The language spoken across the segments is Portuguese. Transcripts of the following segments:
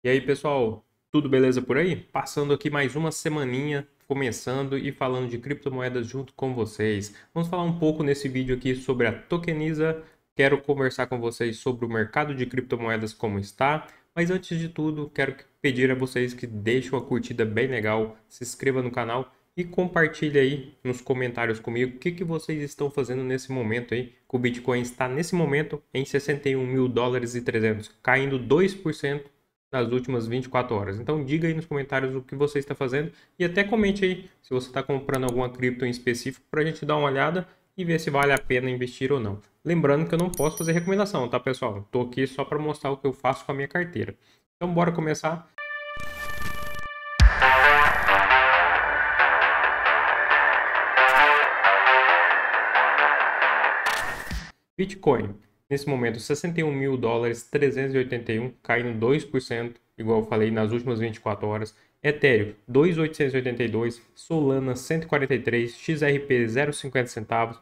E aí, pessoal, tudo beleza por aí? Passando aqui mais uma semaninha, começando e falando de criptomoedas junto com vocês. Vamos falar um pouco nesse vídeo aqui sobre a Tokeniza. Quero conversar com vocês sobre o mercado de criptomoedas como está. Mas antes de tudo, quero pedir a vocês que deixem uma curtida bem legal, se inscreva no canal e compartilhe aí nos comentários comigo o que vocês estão fazendo nesse momento aí, que o Bitcoin está nesse momento em 61 mil dólares e 300, caindo 2% nas últimas 24 horas. Então diga aí nos comentários o que você está fazendo e até comente aí se você está comprando alguma cripto em específico para a gente dar uma olhada e ver se vale a pena investir ou não. Lembrando que eu não posso fazer recomendação, tá, pessoal? Estou aqui só para mostrar o que eu faço com a minha carteira. Então bora começar. Bitcoin, nesse momento, 61 mil dólares, 381, caindo 2%, igual eu falei, nas últimas 24 horas. Ethereum, 2.882, Solana, 143, XRP, 0,50 centavos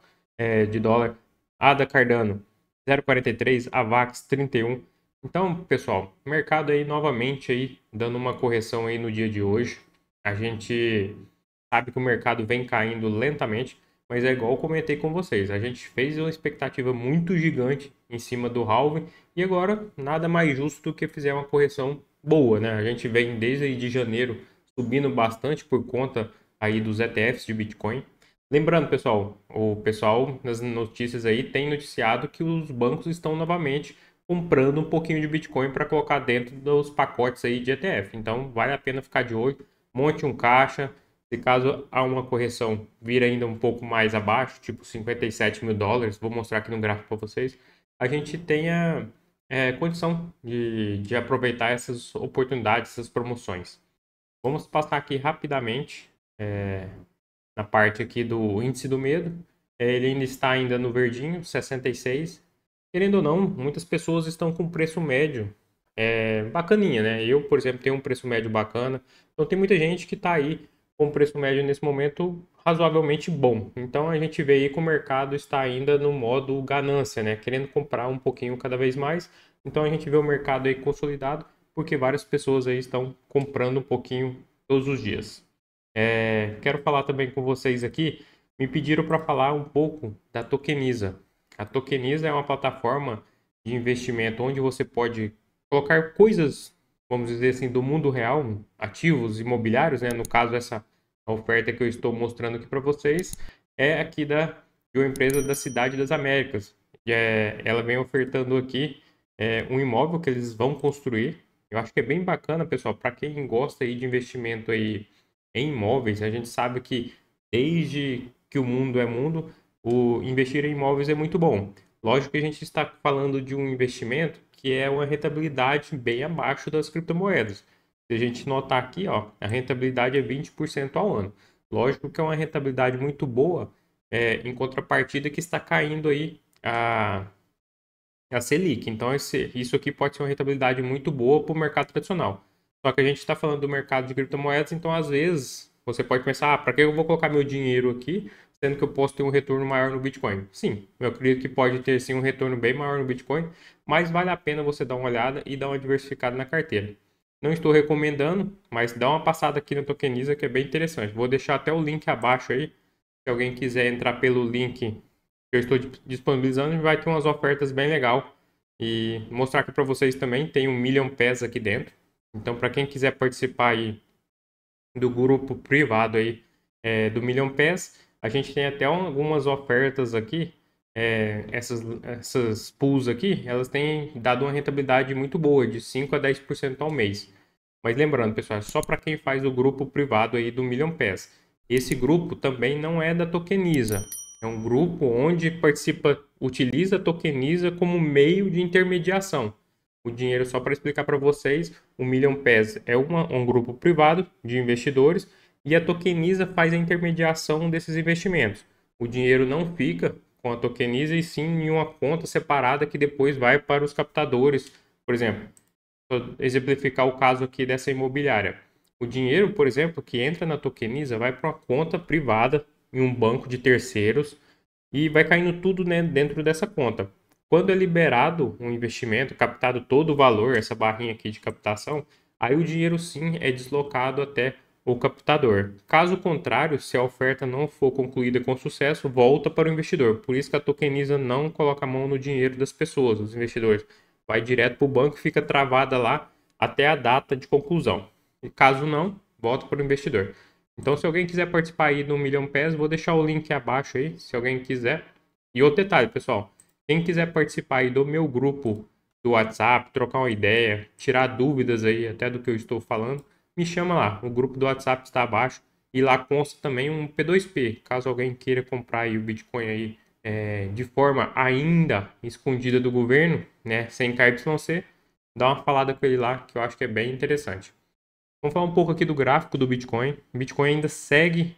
de dólar, ADA Cardano, 0,43, AVAX, 31. Então, pessoal, mercado aí novamente aí dando uma correção aí no dia de hoje. A gente sabe que o mercado vem caindo lentamente, mas é igual eu comentei com vocês, a gente fez uma expectativa muito gigante em cima do halving e agora nada mais justo do que fizer uma correção boa, né? A gente vem desde aí de janeiro subindo bastante por conta aí dos ETFs de Bitcoin. Lembrando, pessoal, o pessoal nas notícias aí tem noticiado que os bancos estão novamente comprando um pouquinho de Bitcoin para colocar dentro dos pacotes aí de ETF. Então, vale a pena ficar de olho, monte um caixa. Se caso há uma correção vir ainda um pouco mais abaixo, tipo 57 mil dólares, vou mostrar aqui no gráfico para vocês, a gente tenha condição de aproveitar essas oportunidades, essas promoções. Vamos passar aqui rapidamente na parte aqui do índice do medo. Ele ainda está ainda no verdinho, 66. Querendo ou não, muitas pessoas estão com preço médio bacaninha, né? Eu, por exemplo, tenho um preço médio bacana. Então tem muita gente que está aí com um preço médio nesse momento razoavelmente bom. Então a gente vê aí que o mercado está ainda no modo ganância, né? Querendo comprar um pouquinho cada vez mais. Então a gente vê o mercado aí consolidado porque várias pessoas aí estão comprando um pouquinho todos os dias. Quero falar também com vocês aqui. Me pediram para falar um pouco da Tokeniza. A Tokeniza é uma plataforma de investimento onde você pode colocar coisas, vamos dizer assim, do mundo real, ativos imobiliários, né? No caso, essa oferta que eu estou mostrando aqui para vocês é aqui de uma empresa da Cidade das Américas. Ela vem ofertando aqui um imóvel que eles vão construir. Eu acho que é bem bacana, pessoal, para quem gosta aí de investimento aí em imóveis. A gente sabe que desde que o mundo é mundo, o investir em imóveis é muito bom. Lógico que a gente está falando de um investimento que é uma rentabilidade bem abaixo das criptomoedas. Se a gente notar aqui, ó, a rentabilidade é 20% ao ano. Lógico que é uma rentabilidade muito boa, em contrapartida que está caindo aí a Selic. Então, isso aqui pode ser uma rentabilidade muito boa para o mercado tradicional. Só que a gente está falando do mercado de criptomoedas, então às vezes você pode pensar, para que eu vou colocar meu dinheiro aqui, sendo que eu posso ter um retorno maior no Bitcoin? Sim, eu acredito que pode ter sim um retorno bem maior no Bitcoin, mas vale a pena você dar uma olhada e dar uma diversificada na carteira. Não estou recomendando, mas dá uma passada aqui no Tokeniza que é bem interessante. Vou deixar até o link abaixo aí, se alguém quiser entrar pelo link que eu estou disponibilizando, vai ter umas ofertas bem legal. E mostrar aqui para vocês também, tem um Million Pass aqui dentro. Então, para quem quiser participar aí do grupo privado aí do Million Pass, a gente tem até algumas ofertas aqui. Essas pools aqui, elas têm dado uma rentabilidade muito boa, de 5 a 10% ao mês. Mas lembrando, pessoal, é só para quem faz o grupo privado aí do Million Pass. Esse grupo também não é da Tokeniza. É um grupo onde participa, utiliza a Tokeniza como meio de intermediação. O dinheiro, só para explicar para vocês, o Million Pass é um grupo privado de investidores e a Tokeniza faz a intermediação desses investimentos. O dinheiro não fica com a Tokeniza e sim em uma conta separada que depois vai para os captadores. Por exemplo, vou exemplificar o caso aqui dessa imobiliária. O dinheiro, por exemplo, que entra na Tokeniza vai para uma conta privada em um banco de terceiros e vai caindo tudo, né, dentro dessa conta. Quando é liberado um investimento, captado todo o valor, essa barrinha aqui de captação, aí o dinheiro sim é deslocado até o captador. Caso contrário, se a oferta não for concluída com sucesso, volta para o investidor. Por isso que a tokeniza não coloca a mão no dinheiro das pessoas, dos investidores. Vai direto para o banco e fica travada lá até a data de conclusão. E caso não, volta para o investidor. Então, se alguém quiser participar aí do Million Pass, vou deixar o link abaixo aí, se alguém quiser. E outro detalhe, pessoal, quem quiser participar aí do meu grupo do WhatsApp, trocar uma ideia, tirar dúvidas aí até do que eu estou falando, me chama lá. O grupo do WhatsApp está abaixo e lá consta também um P2P, caso alguém queira comprar aí o Bitcoin aí de forma ainda escondida do governo, né, sem KYC, dá uma falada com ele lá que eu acho que é bem interessante. Vamos falar um pouco aqui do gráfico do Bitcoin. O Bitcoin ainda segue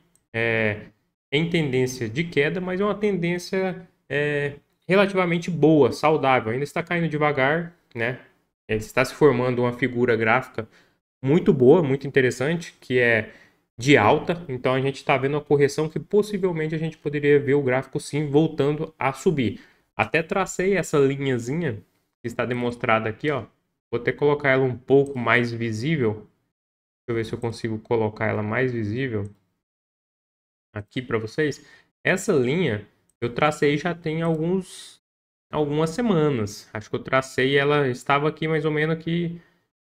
em tendência de queda, mas é uma tendência relativamente boa, saudável. Ainda está caindo devagar, né? Ele está se formando uma figura gráfica muito boa, muito interessante, que é de alta. Então a gente está vendo uma correção que possivelmente a gente poderia ver o gráfico sim voltando a subir. Até tracei essa linhazinha que está demonstrada aqui, ó. Vou até colocar ela um pouco mais visível. Deixa eu ver se eu consigo colocar ela mais visível aqui para vocês. Essa linha eu tracei já tem algumas semanas. Acho que eu tracei, ela estava aqui mais ou menos aqui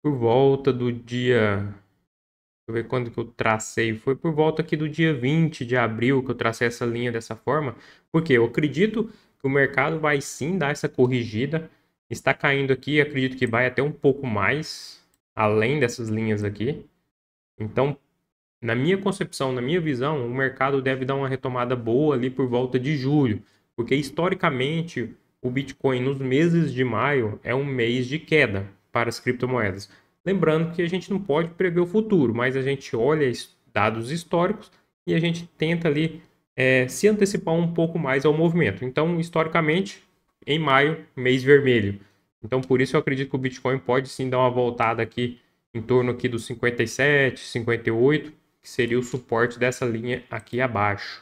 por volta do dia. Deixa eu ver quando que eu tracei. Foi por volta aqui do dia 20 de abril que eu tracei essa linha dessa forma. Porque eu acredito que o mercado vai sim dar essa corrigida. Está caindo aqui, acredito que vai até um pouco mais além dessas linhas aqui. Então, na minha concepção, na minha visão, o mercado deve dar uma retomada boa ali por volta de julho, porque historicamente o Bitcoin nos meses de maio é um mês de queda para as criptomoedas. Lembrando que a gente não pode prever o futuro, mas a gente olha dados históricos e a gente tenta ali se antecipar um pouco mais ao movimento. Então, historicamente, em maio, mês vermelho. Então, por isso eu acredito que o Bitcoin pode sim dar uma voltada aqui em torno aqui dos 57, 58, que seria o suporte dessa linha aqui abaixo.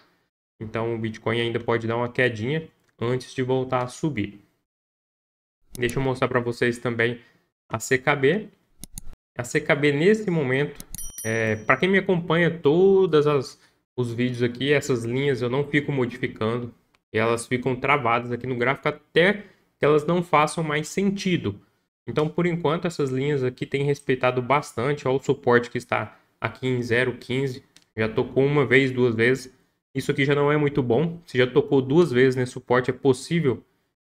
Então o Bitcoin ainda pode dar uma quedinha antes de voltar a subir. Deixa eu mostrar para vocês também a CKB. A CKB nesse momento, para quem me acompanha os vídeos aqui, essas linhas eu não fico modificando. Elas ficam travadas aqui no gráfico até que elas não façam mais sentido. Então, por enquanto, essas linhas aqui têm respeitado bastante. Olha o suporte que está aqui em 0,15. Já tocou uma vez, duas vezes. Isso aqui já não é muito bom. Se já tocou duas vezes nesse suporte, é possível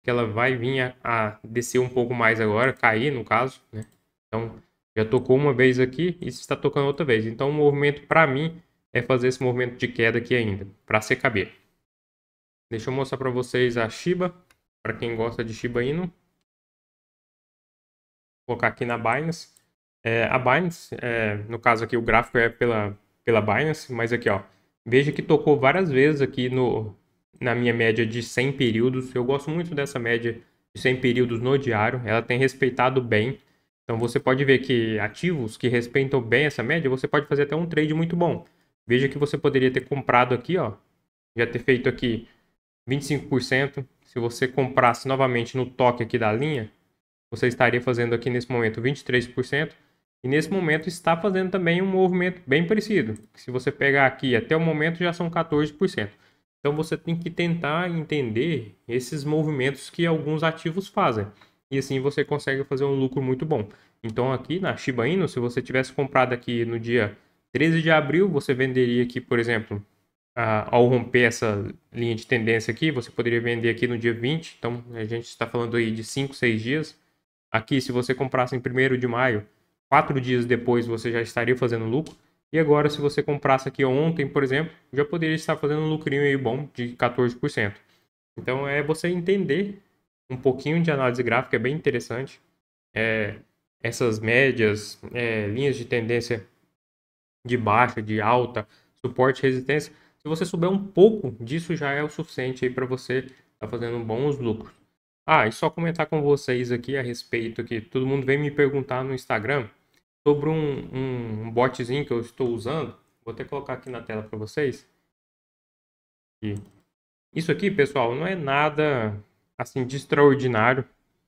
que ela vai vir a descer um pouco mais agora, cair no caso, né? Então, já tocou uma vez aqui e está tocando outra vez. Então, o movimento para mim é fazer esse movimento de queda aqui ainda, para CKB. Deixa eu mostrar para vocês a Shiba, para quem gosta de Shiba Inu. Vou colocar aqui na Binance. A Binance, no caso aqui o gráfico é pela Binance, mas aqui ó, veja que tocou várias vezes aqui na minha média de 100 períodos. Eu gosto muito dessa média de 100 períodos no diário, ela tem respeitado bem. Então você pode ver que ativos que respeitam bem essa média, você pode fazer até um trade muito bom. Veja que você poderia ter comprado aqui, ó, já ter feito aqui 25%. Se você comprasse novamente no toque aqui da linha, você estaria fazendo aqui nesse momento 23%. E nesse momento está fazendo também um movimento bem parecido. Se você pegar aqui até o momento já são 14%. Então você tem que tentar entender esses movimentos que alguns ativos fazem. E assim você consegue fazer um lucro muito bom. Então aqui na Shiba Inu, se você tivesse comprado aqui no dia 13 de abril, você venderia aqui, por exemplo, ao romper essa linha de tendência aqui, você poderia vender aqui no dia 20. Então a gente está falando aí de 5, 6 dias. Aqui, se você comprasse em 1º de maio, 4 dias depois você já estaria fazendo lucro. E agora, se você comprasse aqui ontem, por exemplo, já poderia estar fazendo um lucrinho aí bom de 14%. Então, é você entender um pouquinho de análise gráfica, é bem interessante. Essas médias, linhas de tendência de baixa, de alta, suporte, resistência. Se você souber um pouco disso, já é o suficiente aí para você estar fazendo bons lucros. E só comentar com vocês aqui a respeito que todo mundo vem me perguntar no Instagram sobre um botzinho que eu estou usando. Vou até colocar aqui na tela para vocês. Isso aqui, pessoal, não é nada assim de extraordinário.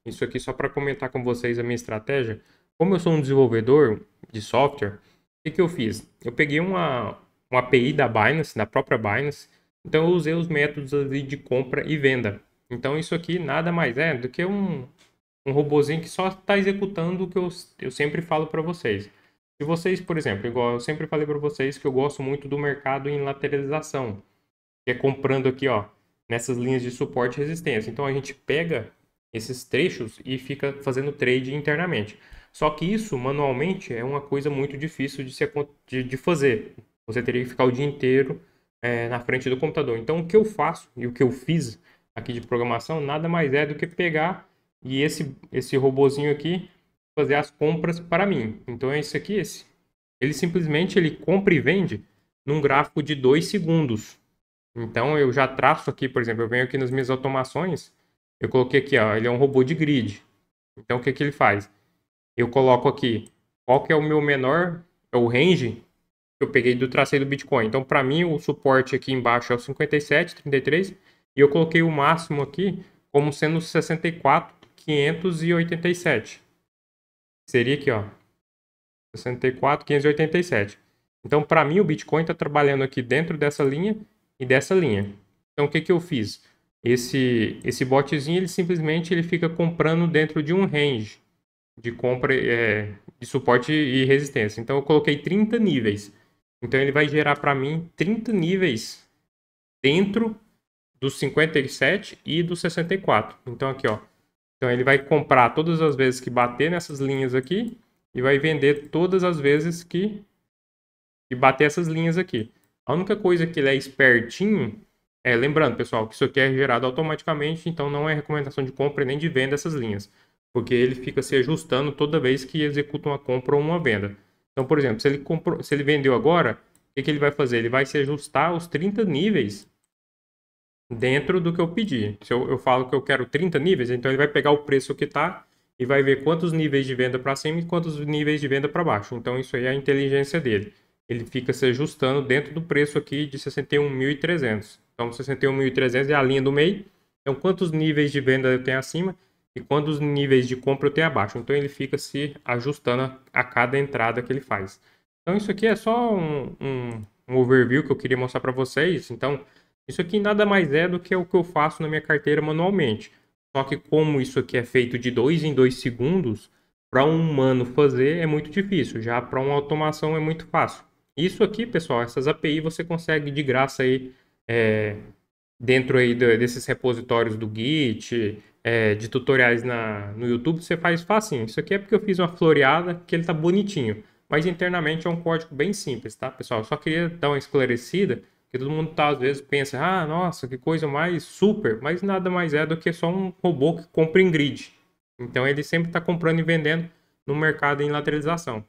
Isso aqui só para comentar com vocês a minha estratégia. Como eu sou um desenvolvedor de software, o que eu fiz? Eu peguei uma API da Binance, da própria Binance, então eu usei os métodos ali de compra e venda. Então isso aqui nada mais é do que um robozinho que só está executando o que eu sempre falo para vocês. Se vocês, por exemplo, igual eu sempre falei para vocês que eu gosto muito do mercado em lateralização, que é comprando aqui, ó, nessas linhas de suporte e resistência. Então a gente pega esses trechos e fica fazendo trade internamente. Só que isso manualmente é uma coisa muito difícil de fazer. Você teria que ficar o dia inteiro na frente do computador. Então o que eu faço e o que eu fiz aqui de programação nada mais é do que pegar e esse robozinho aqui fazer as compras para mim. Então é esse aqui, esse. Ele simplesmente ele compra e vende num gráfico de 2 segundos. Então eu já traço aqui, por exemplo, eu venho aqui nas minhas automações, eu coloquei aqui, ó, ele é um robô de grid. Então o que que ele faz? Eu coloco aqui qual que é o meu menor, é o range que eu peguei do tracei do Bitcoin. Então para mim o suporte aqui embaixo é o 57,33 e eu coloquei o máximo aqui como sendo 64,587. Seria aqui, ó, 64,587. Então, para mim, o Bitcoin está trabalhando aqui dentro dessa linha e dessa linha. Então, o que que eu fiz? Esse botzinho, ele simplesmente ele fica comprando dentro de um range de compra de suporte e resistência. Então, eu coloquei 30 níveis. Então, ele vai gerar para mim 30 níveis dentro dos 57 e dos 64. Então, aqui, ó. Então, ele vai comprar todas as vezes que bater nessas linhas aqui e vai vender todas as vezes que bater essas linhas aqui. A única coisa que ele é espertinho lembrando, pessoal, que isso aqui é gerado automaticamente, então não é recomendação de compra nem de venda essas linhas, porque ele fica se ajustando toda vez que executa uma compra ou uma venda. Então, por exemplo, se ele vendeu agora, o que que ele vai fazer? Ele vai se ajustar os 30 níveis dentro do que eu pedi. Se eu falo que eu quero 30 níveis, então ele vai pegar o preço que está e vai ver quantos níveis de venda para cima e quantos níveis de venda para baixo. Então isso aí é a inteligência dele. Ele fica se ajustando dentro do preço aqui de 61.300. Então 61.300 é a linha do meio. Então quantos níveis de venda eu tenho acima e quantos níveis de compra eu tenho abaixo. Então ele fica se ajustando a cada entrada que ele faz. Então isso aqui é só um overview que eu queria mostrar para vocês. Então isso aqui nada mais é do que o que eu faço na minha carteira manualmente. Só que como isso aqui é feito de 2 em 2 segundos, para um humano fazer é muito difícil. Já para uma automação é muito fácil. Isso aqui, pessoal, essas API você consegue de graça aí dentro aí desses repositórios do Git, de tutoriais no YouTube, você faz facinho. Isso aqui é porque eu fiz uma floreada que ele tá bonitinho. Mas internamente é um código bem simples, tá, pessoal? Eu só queria dar uma esclarecida. Porque todo mundo tá, às vezes pensa, ah, nossa, que coisa mais super, mas nada mais é do que só um robô que compra em grid. Então ele sempre está comprando e vendendo no mercado em lateralização.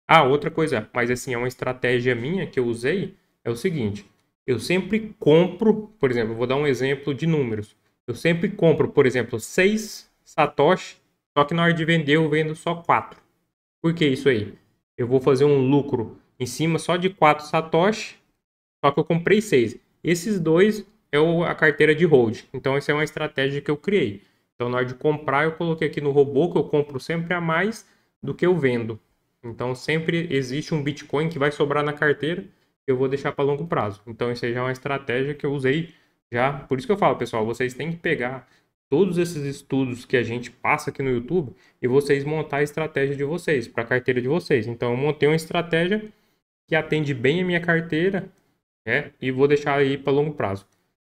Ah, outra coisa, mas assim, é uma estratégia minha que eu usei, é o seguinte, eu sempre compro, por exemplo, eu vou dar um exemplo de números. Eu sempre compro, por exemplo, 6 Satoshi, só que na hora de vender eu vendo só 4. Por que isso aí? Eu vou fazer um lucro em cima só de 4 Satoshi, só que eu comprei 6. Esses dois é a carteira de hold. Então, essa é uma estratégia que eu criei. Então, na hora de comprar, eu coloquei aqui no robô que eu compro sempre a mais do que eu vendo. Então, sempre existe um Bitcoin que vai sobrar na carteira que eu vou deixar para longo prazo. Então, isso aí já é uma estratégia que eu usei já. Por isso que eu falo, pessoal, vocês têm que pegar todos esses estudos que a gente passa aqui no YouTube e vocês montar a estratégia de vocês, para a carteira de vocês. Então, eu montei uma estratégia que atende bem a minha carteira e vou deixar aí para longo prazo,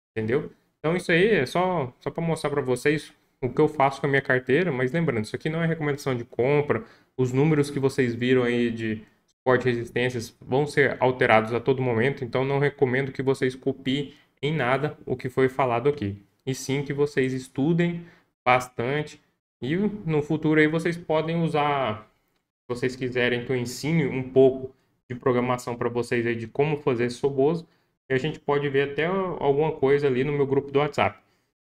entendeu? Então isso aí é só para mostrar para vocês o que eu faço com a minha carteira, mas lembrando, isso aqui não é recomendação de compra, os números que vocês viram aí de suporte e resistências vão ser alterados a todo momento, então não recomendo que vocês copiem em nada o que foi falado aqui, e sim que vocês estudem bastante e no futuro aí vocês podem usar, se vocês quiserem que eu ensine um pouco de programação para vocês aí de como fazer esse Soboso, e a gente pode ver até alguma coisa ali no meu grupo do WhatsApp.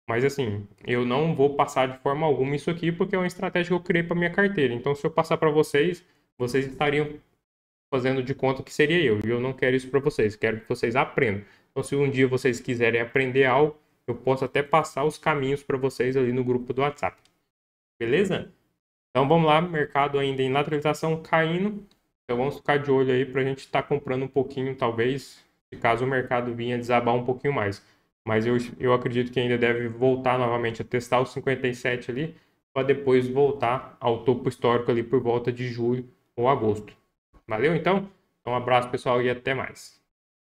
Mas assim, eu não vou passar de forma alguma isso aqui porque é uma estratégia que eu criei para minha carteira. Então, se eu passar para vocês, vocês estariam fazendo de conta que seria eu. E eu não quero isso para vocês. Quero que vocês aprendam. Então, se um dia vocês quiserem aprender algo, eu posso até passar os caminhos para vocês ali no grupo do WhatsApp. Beleza? Então vamos lá, mercado ainda em lateralização caindo. Então vamos ficar de olho aí para a gente estar comprando um pouquinho, talvez, se caso o mercado vinha desabar um pouquinho mais. Mas eu acredito que ainda deve voltar novamente a testar os 57 ali, para depois voltar ao topo histórico ali por volta de julho ou agosto. Valeu então? Um abraço pessoal e até mais.